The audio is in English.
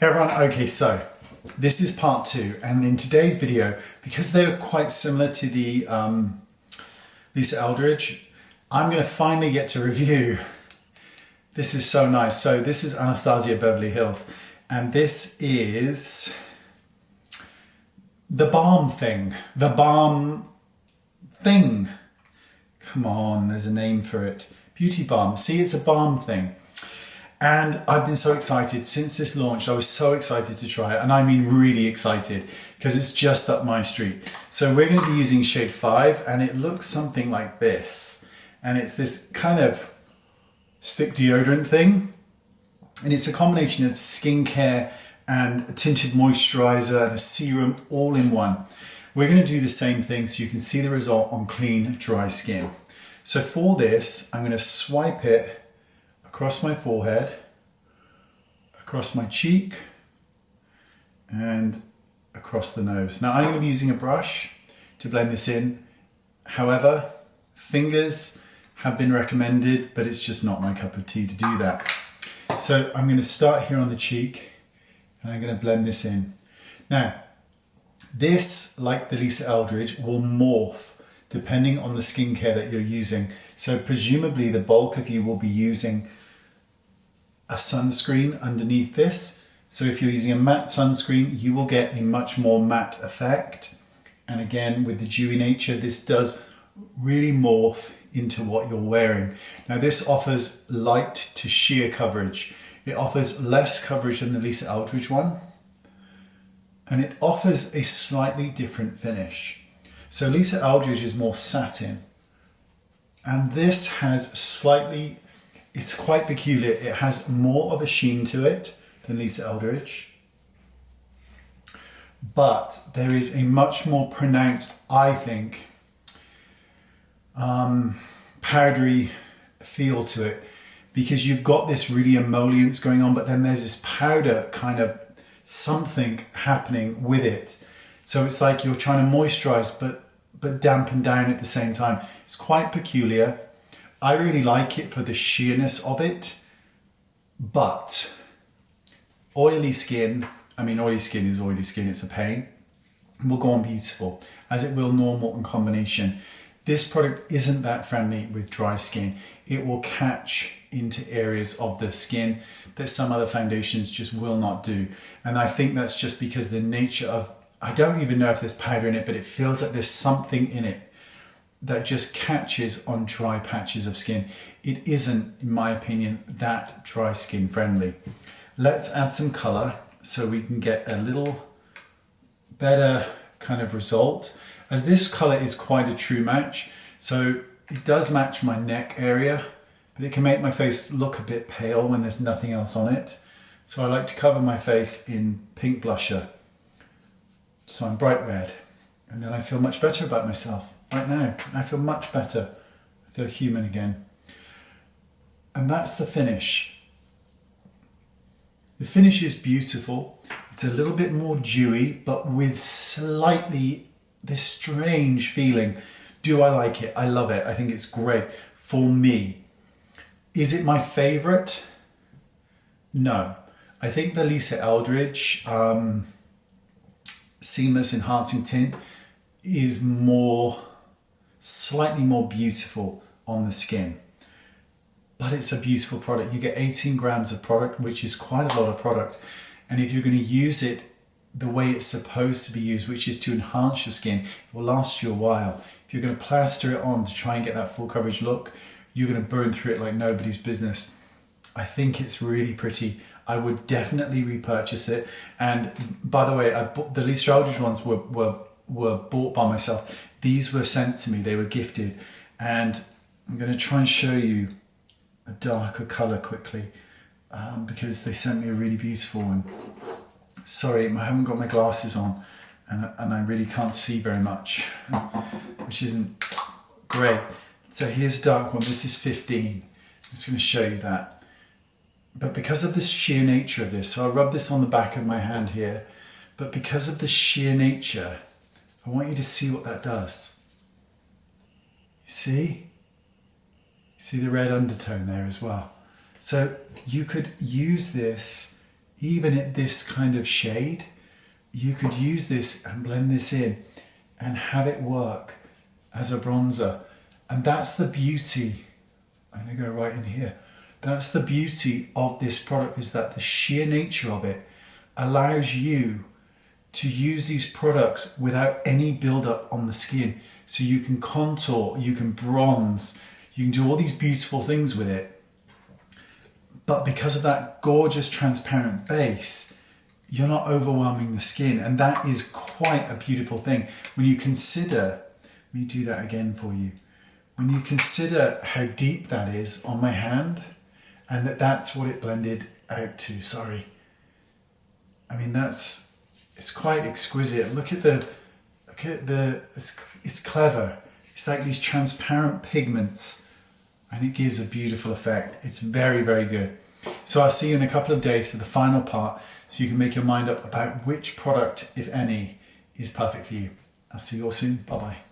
Hey everyone, okay, so this is part 2, and in today's video, because they're quite similar to the Lisa Eldridge, I'm going to finally get to review. This is so nice. So this is Anastasia Beverly Hills, and this is the Balm thing. The Balm thing. Come on, there's a name for it. Beauty Balm. See, it's a balm thing. And I've been so excited since this launched. I was so excited to try it, and I mean really excited, because it's just up my street. So we're going to be using shade 5, and it looks something like this. And it's this kind of stick deodorant thing. And it's a combination of skincare and a tinted moisturizer and a serum all in one. We're going to do the same thing so you can see the result on clean, dry skin. So for this, I'm going to swipe it across my forehead, across my cheek, and across the nose. Now I'm going to be using a brush to blend this in. However, fingers have been recommended, but it's just not my cup of tea to do that. So I'm going to start here on the cheek, and I'm going to blend this in. Now, this, like the Lisa Eldridge, will morph depending on the skincare that you're using. So presumably the bulk of you will be using a sunscreen underneath this. So if you're using a matte sunscreen, you will get a much more matte effect. And again, with the dewy nature, this does really morph into what you're wearing. Now this offers light to sheer coverage. It offers less coverage than the Lisa Eldridge one. And it offers a slightly different finish. So Lisa Eldridge is more satin. And this has slightly, it's quite peculiar. It has more of a sheen to it than Lisa Eldridge. But there is a much more pronounced, I think, powdery feel to it, because you've got this really emollients going on, but then there's this powder kind of something happening with it. So it's like you're trying to moisturize but dampen down at the same time. It's quite peculiar. I really like it for the sheerness of it, but oily skin, I mean oily skin is oily skin, it's a pain, will go on beautiful, as it will normal and combination. This product isn't that friendly with dry skin. It will catch into areas of the skin that some other foundations just will not do. And I think that's just because the nature of, I don't even know if there's powder in it, but it feels like there's something in it that just catches on dry patches of skin. It isn't, in my opinion, that dry skin friendly. Let's add some color so we can get a little better kind of result, as this color is quite a true match. So it does match my neck area, but it can make my face look a bit pale when there's nothing else on it. So I like to cover my face in pink blusher. So I'm bright red, and then I feel much better about myself. Right now, I feel much better. I feel human again. And that's the finish. The finish is beautiful. It's a little bit more dewy, but with slightly this strange feeling. Do I like it? I love it. I think it's great for me. Is it my favorite? No. I think the Lisa Eldridge Seamless Enhancing Tint is slightly more beautiful on the skin. But it's a beautiful product. You get 18 grams of product, which is quite a lot of product. And if you're going to use it the way it's supposed to be used, which is to enhance your skin, it will last you a while. If you're going to plaster it on to try and get that full coverage look, you're going to burn through it like nobody's business. I think it's really pretty. I would definitely repurchase it. And by the way, the Lisa Eldridge ones were bought by myself. These were sent to me, they were gifted. And I'm going to try and show you a darker color quickly, because they sent me a really beautiful one. Sorry, I haven't got my glasses on, and I really can't see very much, which isn't great. So here's a dark one. This is 15. I'm just going to show you that. But because of the sheer nature of this, so I'll rub this on the back of my hand here, but because of the sheer nature, I want you to see what that does. You see? You see the red undertone there as well. So you could use this even at this kind of shade, you could use this and blend this in and have it work as a bronzer. And that's the beauty. I'm going to go right in here. That's the beauty of this product, is that the sheer nature of it allows you to use these products without any buildup on the skin. So you can contour, you can bronze, you can do all these beautiful things with it. But because of that gorgeous transparent base, you're not overwhelming the skin. And that is quite a beautiful thing. When you consider, let me do that again for you. When you consider how deep that is on my hand, and that's what it blended out to, sorry. I mean, it's quite exquisite. Look at the, it's clever. It's like these transparent pigments, and it gives a beautiful effect. It's very, very good. So I'll see you in a couple of days for the final part, so you can make your mind up about which product, if any, is perfect for you. I'll see you all soon. Bye-bye.